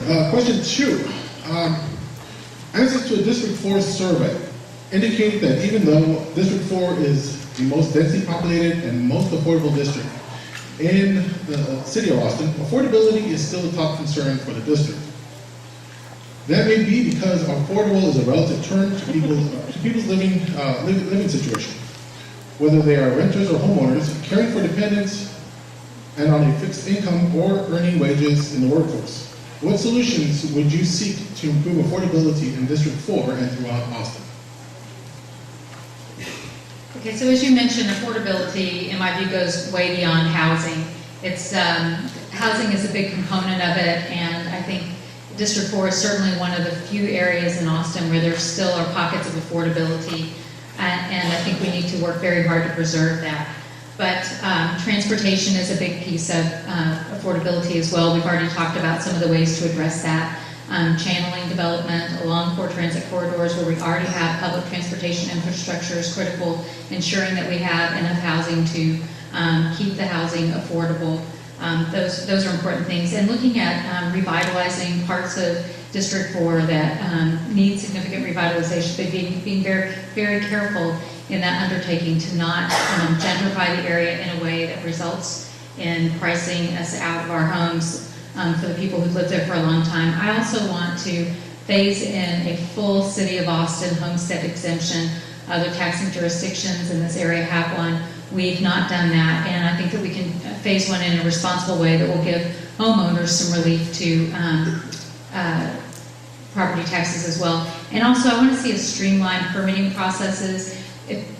Question 2. Answers to a District 4 survey indicated that even though District 4 is the most densely populated and most affordable district in the city of Austin, affordability is still a top concern for the district. That may be because affordable is a relative term to people's living situation, whether they are renters or homeowners, caring for dependents, and on a fixed income or earning wages in the workforce. What solutions would you seek to improve affordability in District 4 and throughout Austin? Okay, so as you mentioned, affordability, in my view, goes way beyond housing. It's housing is a big component of it, and I think District 4 is certainly one of the few areas in Austin where there still are pockets of affordability, and I think we need to work very hard to preserve that. But transportation is a big piece of affordability as well. We've already talked about some of the ways to address that. Channeling development along core transit corridors where we already have public transportation infrastructure is critical, ensuring that we have enough housing to keep the housing affordable. Those are important things. And looking at revitalizing parts of District 4 that need significant revitalization, but being very, very careful in that undertaking to not gentrify the area in a way that results in pricing us out of our homes for the people who've lived there for a long time. I also want to phase in a full City of Austin homestead exemption. Other taxing jurisdictions in this area have one. We've not done that, and I think that we can phase one in a responsible way that will give homeowners some relief to property taxes as well. And also, I want to see a streamlined permitting processes.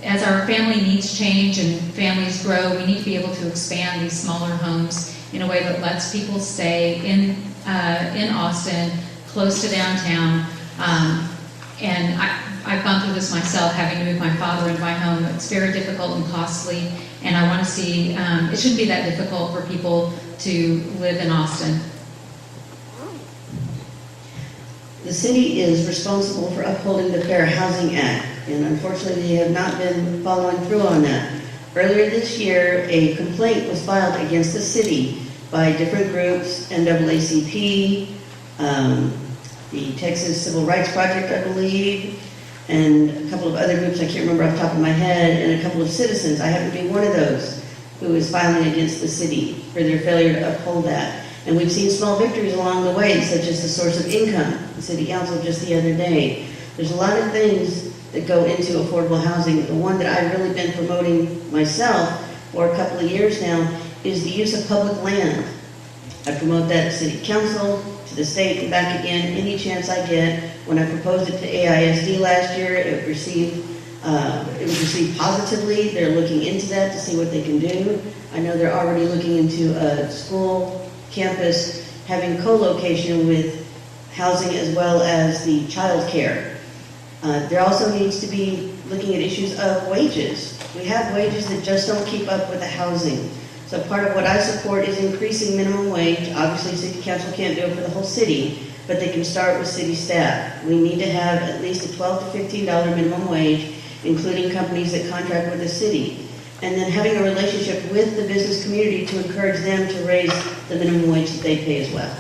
As our family needs change and families grow, we need to be able to expand these smaller homes in a way that lets people stay in Austin, close to downtown. And I've gone through this myself, having to move my father into my home. It's very difficult and costly, and I want to see, it shouldn't be that difficult for people to live in Austin. The city is responsible for upholding the Fair Housing Act, and unfortunately they have not been following through on that. Earlier this year, a complaint was filed against the city by different groups, NAACP, the Texas Civil Rights Project, I believe, and a couple of other groups I can't remember off the top of my head, and a couple of citizens. I happen to be one of those who is filing against the city for their failure to uphold that. And we've seen small victories along the way, such as the source of income, the city council just the other day. There's a lot of things that go into affordable housing. The one that I've really been promoting myself for a couple of years now is the use of public land. I promote that to city council, to the state, and back again any chance I get. When I proposed it to AISD last year, it was received positively. They're looking into that to see what they can do. I know they're already looking into a school campus having co-location with housing as well as the child care. There also needs to be looking at issues of wages. We have wages that just don't keep up with the housing. So part of what I support is increasing minimum wage. Obviously, city council can't do it for the whole city, but they can start with city staff. We need to have at least a $12 to $15 minimum wage, including companies that contract with the city. And then having a relationship with the business community to encourage them to raise the minimum wage that they pay as well.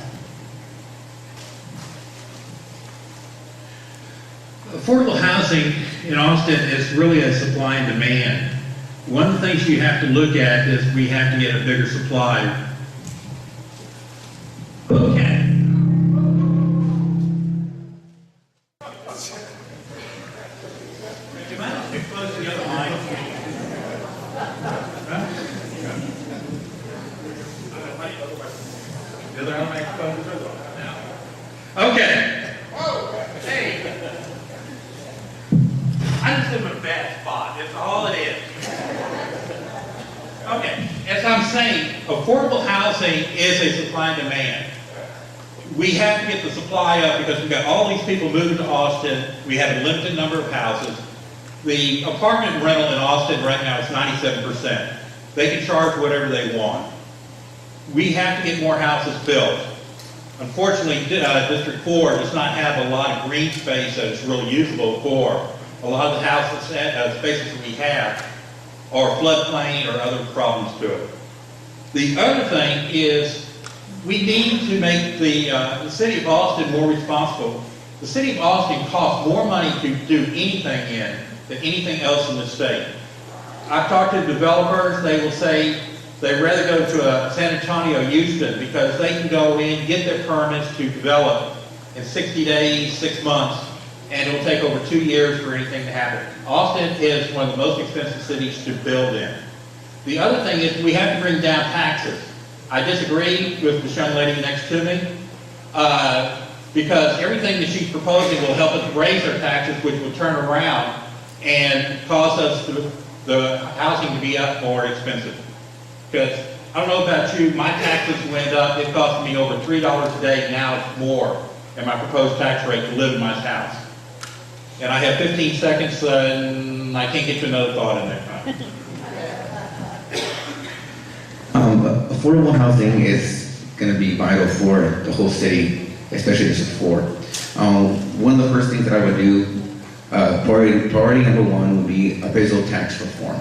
Affordable housing in Austin is really a supply and demand. One of the things you have to look at is we have to get a bigger supply. Okay. Do you mind if we close the other line? The other microphone? Okay. Hey. I just live in a bad spot. That's all it is. Okay. As I'm saying, affordable housing is a supply and demand. We have to get the supply up because we've got all these people moving to Austin. We have a limited number of houses. The apartment rental in Austin right now is 97%. They can charge whatever they want. We have to get more houses built. Unfortunately, District 4 does not have a lot of green space that is really usable for. A lot of the houses, spaces that we have are floodplain or other problems to it. The other thing is We need to make the city of Austin more responsible. The city of Austin costs more money to do anything in than anything else in the state. I've talked to developers, they will say they'd rather go to San Antonio, Houston, because they can go in, get their permits to develop in 60 days, 6 months, and it'll take over 2 years for anything to happen. Austin is one of the most expensive cities to build in. The other thing is we have to bring down taxes. I disagree with this young lady next to me, because everything that she's proposing will help us raise our taxes, which will turn around and cause us the housing to be up more expensive. Because I don't know about you, my taxes went up, it cost me over $3 a day, now it's more in my proposed tax rate to live in my house. And I have 15 seconds and I can't get to another thought in there. Affordable housing is going to be vital for the whole city, especially District 4. One of the first things that I would do, priority number one would be appraisal tax reform.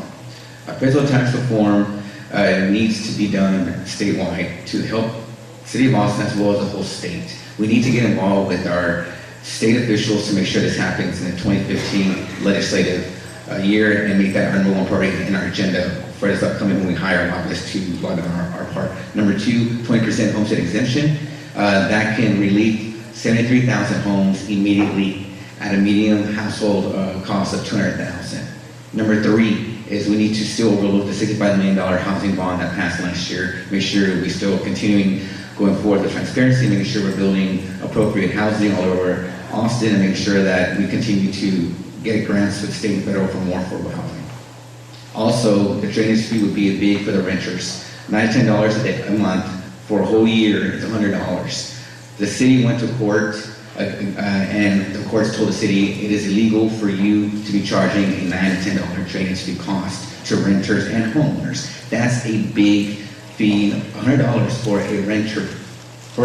Appraisal tax reform needs to be done statewide to help City of Austin as well as the whole state. We need to get involved with our state officials to make sure this happens in the 2015 legislative year and make that our number one priority in our agenda for this upcoming when we hire lobbyists to lobby on our part. Number two, 20% homestead exemption. That can relieve 73,000 homes immediately at a median household cost of $200,000. Number three is we need to still overlook the $65 million housing bond that passed last year. Make sure we still continuing going forward with transparency, making sure we're building appropriate housing all over Austin, and making sure that we continue to get grants with state and federal for more affordable housing. Also, the drainage fee would be big for the renters. $9 to $10 a month for a whole year is $100. The city went to court and the courts told the city it is illegal for you to be charging a $9 to $10 drainage fee cost to renters and homeowners. That's a big fee, $100 for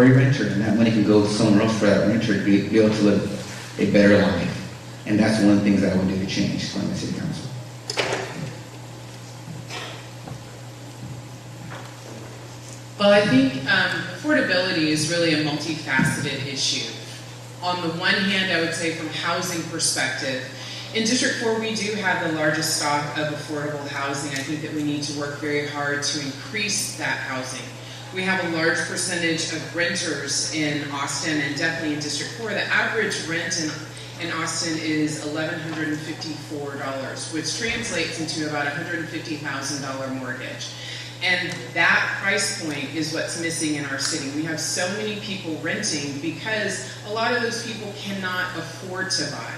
a renter, and that money can go somewhere else for that renter to be able to live a better life. And that's one of the things that I would do to change from the city council. Well, I think affordability is really a multifaceted issue. On the one hand, I would say from a housing perspective, in District 4 we do have the largest stock of affordable housing. I think that we need to work very hard to increase that housing. We have a large percentage of renters in Austin and definitely in District 4. The average rent in Austin is $1,154, which translates into about $150,000 mortgage. And that price point is what's missing in our city. We have so many people renting because a lot of those people cannot afford to buy.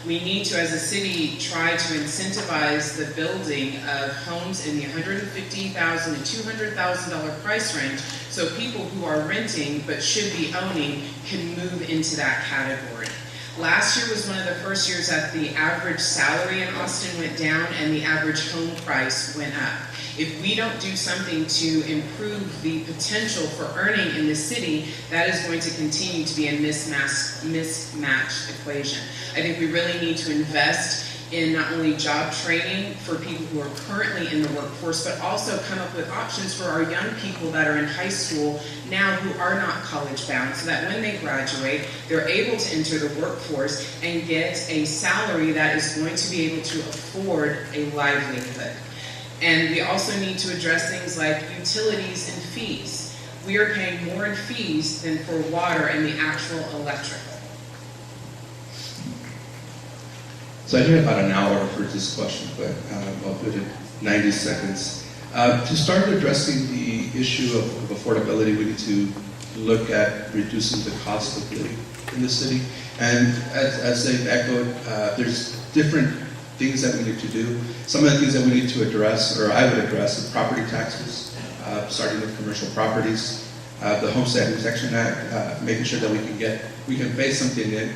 We need to, as a city, try to incentivize the building of homes in the $150,000 to $200,000 price range so people who are renting but should be owning can move into that category. Last year was one of the first years that the average salary in Austin went down and the average home price went up. If we don't do something to improve the potential for earning in the city, that is going to continue to be a mismatched equation. I think we really need to invest in not only job training for people who are currently in the workforce, but also come up with options for our young people that are in high school now who are not college bound, so that when they graduate, they're able to enter the workforce and get a salary that is going to be able to afford a livelihood. And we also need to address things like utilities and fees. We are paying more in fees than for water and the actual electrical. So I have about an hour for this question, but I'll put it 90 seconds. To start addressing the issue of affordability, we need to look at reducing the cost of living in the city. And as they've echoed, there's different things that we need to do. Some of the things that we need to address, or I would address, is property taxes, starting with commercial properties, the Homestead Protection Act, making sure that we can phase something in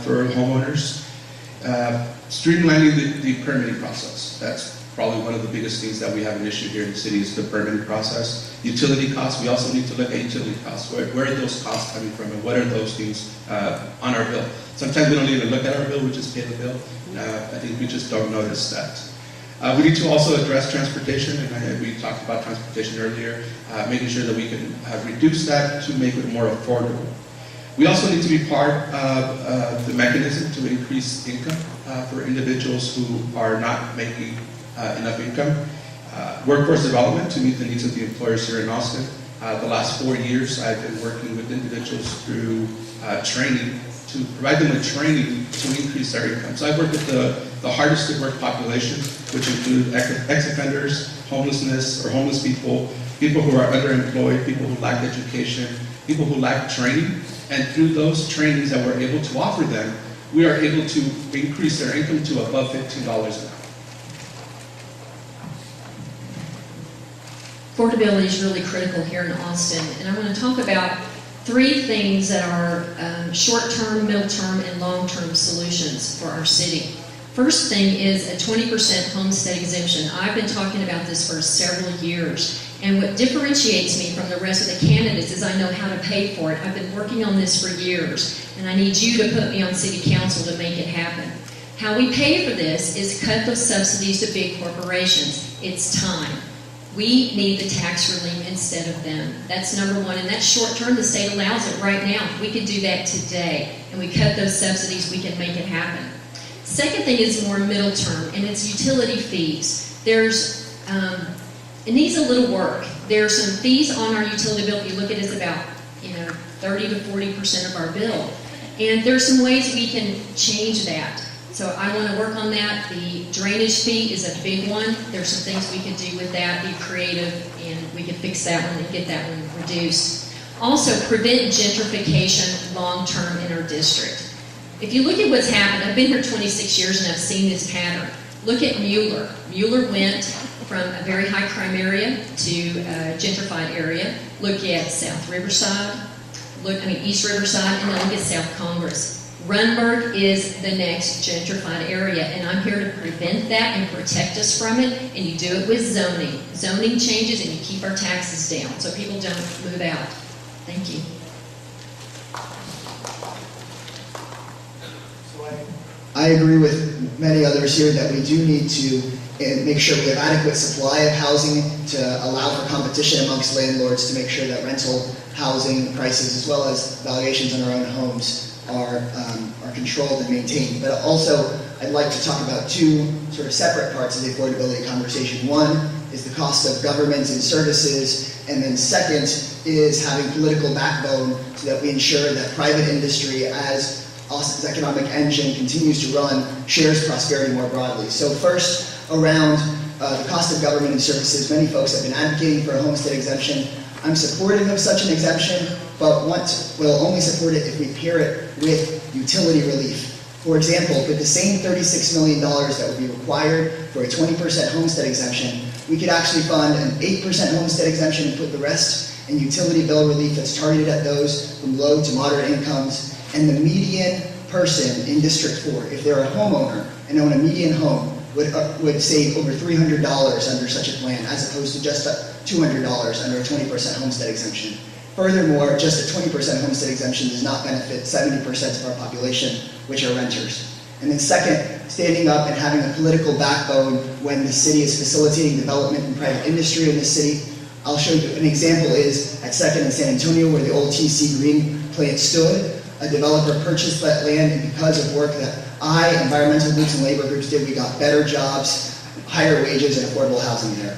for homeowners. Streamlining the permitting process. That's probably one of the biggest things that we have an issue here in the city is the permitting process. Utility costs, we also need to look at utility costs. Where are those costs coming from and what are those things on our bill? Sometimes we don't even look at our bill, we just pay the bill. I think we just don't notice that. We need to also address transportation, and we talked about transportation earlier, making sure that we can reduce that to make it more affordable. We also need to be part of the mechanism to increase income for individuals who are not making enough income. Workforce development to meet the needs of the employers here in Austin. The last 4 years, I've been working with individuals through training to provide them with training to increase their income. So I work with the hardest to work population, which include ex-offenders, homelessness or homeless people, people who are underemployed, people who lack education, people who lack training. And through those trainings that we're able to offer them, we are able to increase their income to above $15 an hour. Affordability is really critical here in Austin, and I want to talk about 3 things that are short-term, middle-term, and long-term solutions for our city. First thing is a 20% homestead exemption. I've been talking about this for several years, and what differentiates me from the rest of the candidates is I know how to pay for it. I've been working on this for years, and I need you to put me on city council to make it happen. How we pay for this is cut those subsidies to big corporations. It's time. We need the tax relief instead of them. That's number one, and that's short term. The state allows it right now. We could do that today, and we cut those subsidies, we can make it happen. Second thing is more middle term, and it's utility fees. It needs a little work. There are some fees on our utility bill. If you look at it, it's about 30 to 40% of our bill. And there's some ways we can change that. So I want to work on that. The drainage fee is a big one. There's some things we could do with that, be creative, and we could fix that one and get that one reduced. Also, prevent gentrification long-term in our district. If you look at what's happened, I've been here 26 years and I've seen this pattern. Look at Mueller. Mueller went from a very high crime area to a gentrified area. Look at South Riverside, East Riverside, and then look at South Congress. Runberg is the next gentrified area, and I'm here to prevent that and protect us from it, and you do it with zoning. Zoning changes and you keep our taxes down so people don't move out. Thank you. I agree with many others here that we do need to make sure we have adequate supply of housing to allow for competition amongst landlords to make sure that rental housing prices as well as valuations on our own homes are controlled and maintained. But also, I'd like to talk about 2 sort of separate parts of the affordability conversation. One is the cost of government and services, and then second is having political backbone so that we ensure that private industry, as Austin's economic engine continues to run, shares prosperity more broadly. So first, around the cost of government and services, many folks have been advocating for a homestead exemption. I'm supportive of such an exemption, but will only support it if we pair it with utility relief. For example, with the same $36 million that would be required for a 20% homestead exemption, we could actually fund an 8% homestead exemption and put the rest in utility bill relief that's targeted at those from low to moderate incomes. And the median person in District 4, if they're a homeowner and own a median home, would save over $300 under such a plan, as opposed to just $200 under a 20% homestead exemption. Furthermore, just a 20% homestead exemption does not benefit 70% of our population, which are renters. And then second, standing up and having a political backbone when the city is facilitating development in private industry in the city. I'll show you an example is at 2nd and San Antonio, where the old TC Green plant stood. A developer purchased that land, and because of work that environmental groups and labor groups did, we got better jobs, higher wages, and affordable housing there.